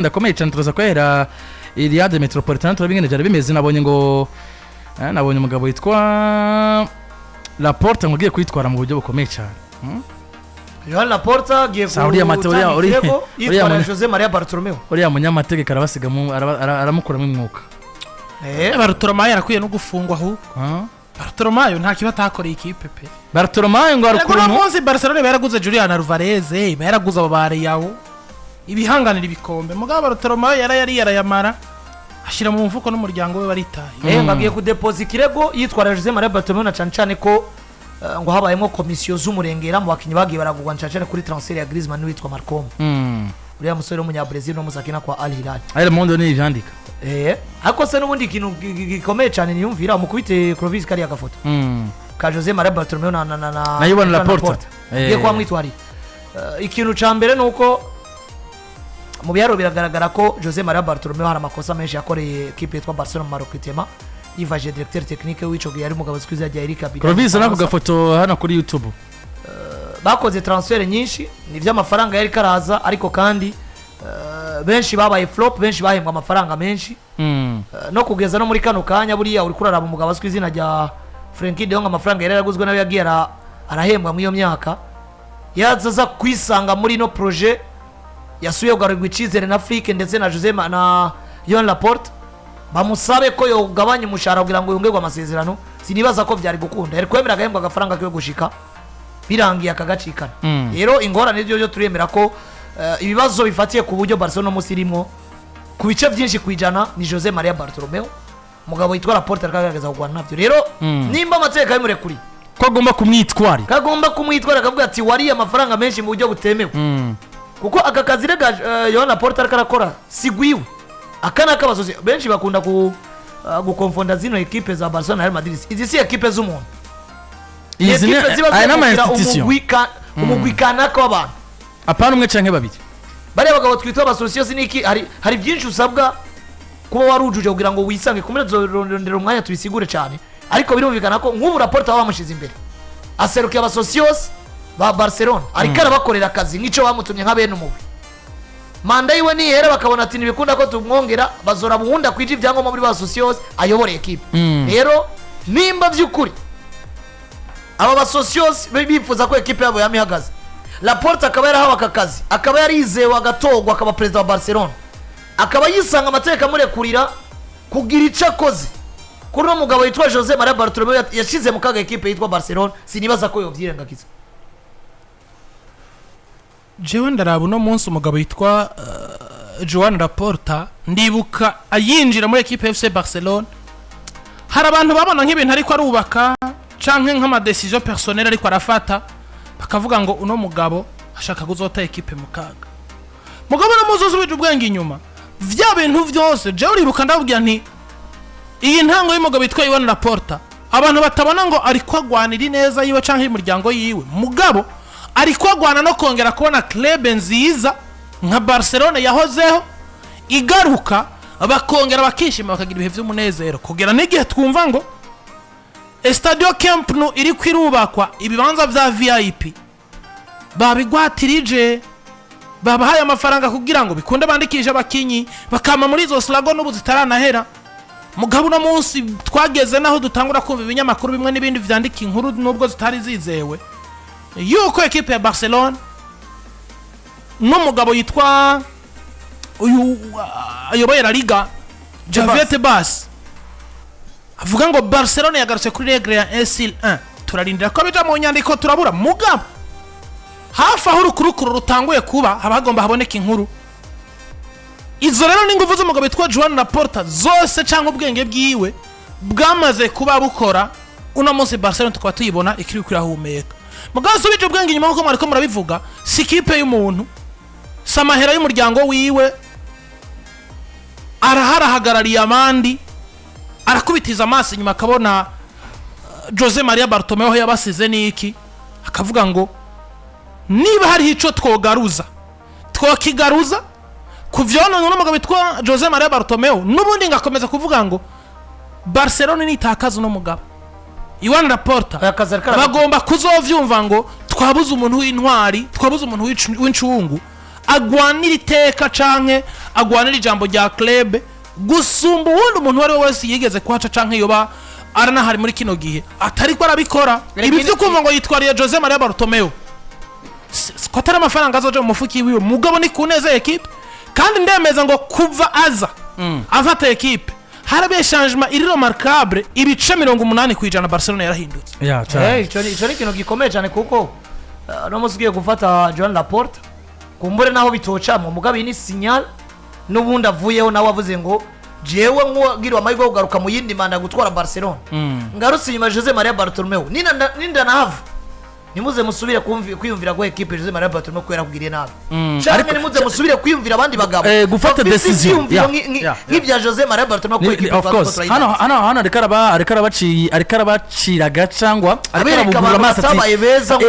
ndakomeye cyane turaza kwera Iliade Metropolitan turabingene byari bimeze nabonye ngo nabonye umugabo witwa Laporta ngo giye kwitwara mu buryo bukomeye cyane. Yohana Laporta giye Mateoria uri Jose Maria Bartomeu. Uriya munyamategeko arabasigamo aramukuramo imwuka. Bartomeu yarakwiye no gufungwa aho. Bartomeu nta kibatakoreye ikipe pe. Bartomeu ngo arukura munsi Barcelona baraguze Julian Alvarez, baraguze ababare yawo. Ibihanganira ibikombe. Mugabo Bartomeu yarayamara. Ashira mu mfuko n'umuryango we baritaye. Bagiye kudeposit kirego yitwara Jose Maria Bartomeu na cancane ko ngo habayemo komisiyo z'umurengera mu bakinyi bagiye baragugwa cancane kuri transfer ya Griezmann witwa Marcom. Uriya musore w'umunya Brazil no musakina kwa Al Hilal. Ayo mondo ni ivyandika. Ako se n'ubundi kintu gikomeye cyane niyumvira umukubite Clovis kari agafoto. Ka Jose Maria Bartomeu na Yohana Laporta. Ye kwa mwitwari. Ikintu ca mbere nuko mu byaro biragaragara ko Jose Maria Bartomeu hari amakosa menshi yakoreye equipe yitwa Barcelona mu Marokitema yivaje directeur technique w'ico gihe ari mugabo zikwiza rya Eric Abidal. Clovis nako gafoto hano kuri YouTube. Bakoze transfer nyinshi ni vy'amafaranga yari karaza ariko kandi benshi babaye flop benshi bahembwa amafaranga menshi. No kugeza no muri kano kanya buriya uri kuraraba umugabo azwi izina rya Frenkie de Jong amafaranga yari yaraguzwe nayo yagiye arahembwa mu iyo myaka yazaza kwisanga muri no projet yasuye ugarurwa icizere na Afrique ndetse na Jose na Yohana Laporta bamusabe ko yogabanya umushahara kugira ngo yongerwe amasezerano sinibaza ko byari gukunda yari kwemera agahembwa agafaranga kiwe gushika birangiye akagacikana. Rero ingorane byo turemera ko ibibazo bifatiye ku buryo Barcelona musirimo ku bice byinshi kwijana ni Jose Maria Bartomeu mugabo yitwa Laporta akagaragaza kugwana nabyo. Rero nimba amateka yimure kuri ko agomba kumwitwara akavuga ati wari amafaranga menshi mu buryo butemewe. Kuko aka kazi rega Yohana Laporta arakora sigwiwe akana kabasozi benshi bakunda gukonfonda zino equipe za Barcelona na Real Madrid. Izi si equipe z'umuntu. Izi aya nama institution. Umugwikana ko abantu. Apana umwe canke babiri. Bari abagabo twitwa abasosiyos niki hari byinshi usabwa kuba warujuje kugira ngo wisange kumira rondera umwanya tubisigure cyane. Ariko birumvikana ko nk'ubu Laporta wamushize imbere. Aserukiye abasosiyos ba Barcelona ariko arabakorera akazi ngico bamutumye nka bene umubi. Manda yiwe ni hera bakabona ati nibikunda ko tumwongera bazora buhunda kwije ibyangombwa muri basosiyos ayobore equipe. Rero nimba by'ukuri aba basosiyos bifuza ko equipe yabo yamihagaze Laporta akaba yarahawe akakazi akaba yarizewe agatogwa akaba president wa Barcelona akaba yisanga amateka murekurira kugira ico akoze kuri no mugabo yitwa Jose Maria Bartomeu yashize mu kaga equipe yitwa Barcelona sinibaza ko yovyirengakiza. Jewe ndaraba no munsi umugabo yitwa Joan Laporta ndibuka ayinjira muri equipe FC Barcelona hari abantu babona nk'ibintu ariko arubaka canke nk'ama decision personnel ariko arafata bakavuga ngo uno mugabo ashaka kuzota equipe mu kaga. Mugabo no muzozo bije ubwenge inyuma vya bintu vyose je uribuka ndabwira nti iyi ntango y'umugabo yitwa Yohana Laporta abantu batabona ngo ariko agwanira neza yiwe canke y'umuryango yiwe mugabo ariko agwana no kongera kubona club nziza nka Barcelona yahozeho igaruka bakongera bakishima bakagira ibihe vy'umunezero kugera n'igihe twumva ngo Estadio Camp Nou iri kwirubakwa ibibanza vya VIP babigwatirije babahaye amafaranga kugira ngo bikunde bandikije abakinyi bakama muri zo slago n'ubu zitaranahera. Mugabo no munsi twageze naho dutangura kumva ibinyamakuru bimwe n'ibindi vyandika inkuru nubwo zitari zizewe yuko equipe ya Barcelona n'umugabo yitwa uyu ayoboye La Liga Javier Bas avuga ngo Barcelona yagarutse kuri regle ya 1-1 turarindira ko bija mu nyandiko turabura mugabo hafi aho urukurukuru rutanguye kuba habagomba haboneka inkuru izo rero n'ingufu z'umugabo yitwa Joan Laporta zose cyangwa ubwenge bwiwe bwamaze kuba bukora uno munsi Barcelona tukaba tuyibona ikiri kwirahumeka. Mugabo subije ubwenge inyuma ko mariko murabivuga si kipe y'umuntu samahera y'umuryango wiwe araharahagarariye amandi arakubitiza amaso inyuma akabona Jose Maria Bartomeu yabasize niki akavuga ngo niba hari ico twokigaruza kuvyona n'umugabo bitwa Jose Maria Bartomeu nubundi ngakomeza kuvuga ngo Barcelona ni takaza no mugabo Yohana Laporta bagomba kuzovyumva ngo twabuze umuntu w'intwari twabuze umuntu w'incungu agwanira iteka canke agwanira ijambo rya club gusumba uwundi umuntu wari wese yigeze kuhaca canke yoba aranahari muri kino gihe atari ko arabikora ibi byo kumva ngo yitwariye Jose Maria Bartomeu ko atari amafaranga azoje mu mufuki wiwe mugabo ni kuneza equipe kandi ndemeza ngo kuva aza afata equipe harabe changement iri remarquable ibice 80 kwijana Barcelona yarahindutse ico ni kintu gikomeye cyane kuko no musigiye gufata Joan Laporta kumbure naho bitocamwe mugabo ni signal n'ubundi avuyeho nawe avuze ngo jewe nkugirwa amahirwe yo kugaruka mu yindi manda gutwara Barcelona ngarutse nyuma Jose Maria Bartomeu ninda nahava nimuze musubire kwiyumvira ko equipe Jose Maria Bartomeu kwera kugiriye nabi cyane nimuze musubire kwiyumvira abandi bagabo gufata decision nk'ibya Jose Maria Bartomeu ko equipe of course hano arikara baciraga cyangwa arikara amaso ati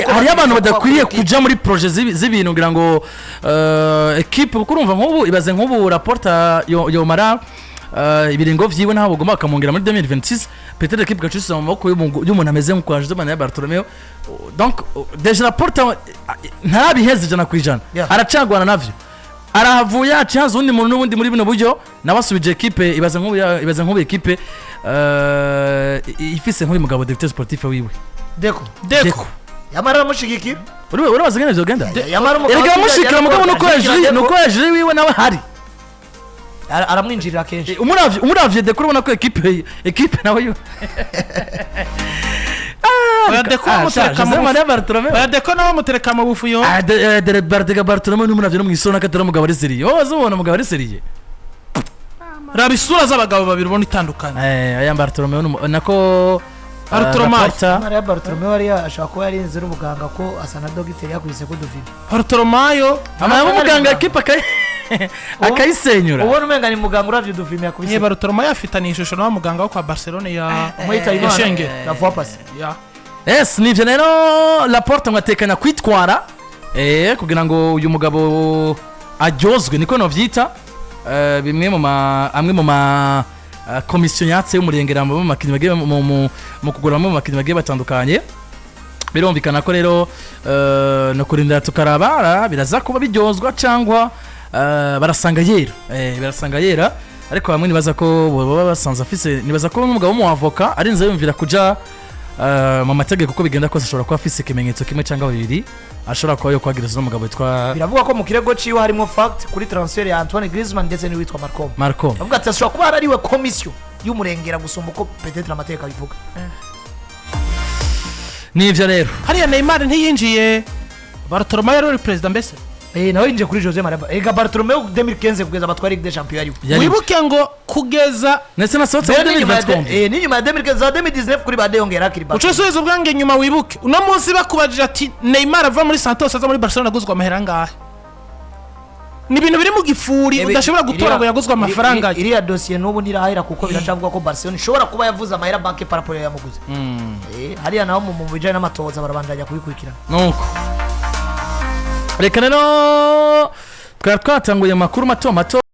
hari abantu badakwiriye kuja muri projet z'ibintu ngira ngo equipe kurumva nk'ubu ibaze nk'ubu Laporta yomara ibiringo vyiwe naho bugomba kamongera muri 2026 peut-être équipe gacuse mu maboko y'umuntu ameze nko kwa Jose Maria Bartomeu donc déjà Laporta ntarabiheze jana kwijana aracagwana navyo arahavuye acanze undi muntu n'ubundi muri bino buryo nabasubije equipe ibaze nk'ubu equipe ifise nk'uyu mugabo directeur sportif wiwe Deko yamara mushigikira urabaza ngene byo genda yamara mushikira mugabo nuko hejuru wiwe nawe hari aramwinjirira kenshi umuravye Deko urabona ko equipe nawe yo Deko nawe mutereka mu bufu yo Bartomeu n'umuravye no mwisona katara mugabo ari seriye ubona mugabo ari seriye rabisura z'abagabo babiri ubona itandukanye aya Bartomeu nako Maria Bartomeu ari ashaka ko yari inzira ubuganga ko asana dogiteri yakwise ko dufite Bartomeu amaya muganga equipe akayisenyura ubona umenga ni muganga uravye dufime yakubise Bartomeu afitanye ishusho na muganga wo kwa Barcelona ya Ashengeje la fois passée nivyo rero Laporta ngatekanya kwitwara kugira ngo uyu mugabo aryozwe niko novyita bimwe amwe mu ma komisiyo yatse y'umurengera mu makinyi bagiye mu kuguramo mu makinyi bagiye batandukanye birumvikana ko rero no kurindira tukarabara biraza kuba biryozwa cyangwa barasanga yera ariko bamwe nibaza ko baba basanze afise nibaza ko n'umugabo mu avoka arinze yumvira kuja mu mategeko ko bigenda kose ashobora kuba afise ikimenyetso kimwe cyangwa bibiri ashobora kuba yo kwagiriza n'umugabo witwa biravuga ko mu kirego ciwe harimo fact kuri transfer ya Antoine Griezmann ndetse n'uwitwa Marco bavuga ati ashobora kuba ariwe komisiyo y'umurengera gusumba uko peut-être amategeko abivuga nivyo rero hariya Neymar ntiyinjiye Bartomeu yari president mbese nawe yinjiye kuri Jose Maria Bartomeu 2015 kugeza batwara Ligue des Champions wibuke ngo kugeza ndetse na sotse 2020 ni nyuma ya 2019 kuri bade yongera akiri bato ucusubiza ubwange nyuma wibuke uno munsi bakubajije ati Neymar ava muri Santos aza muri Barcelona aguzwa amahera ngahe ni ibintu biri mu gifuri udashobora gutora ngo yaguzwa amafaranga iriya dossier n'ubu ntirahera kuko biracavuga ko Barcelona ishobora kuba yavuze amahera banke par rapport yamuguze hariya naho mu bijanye n'amatoza barabandanya kubikurikirana nuko reka rero twatanguye amakuru mato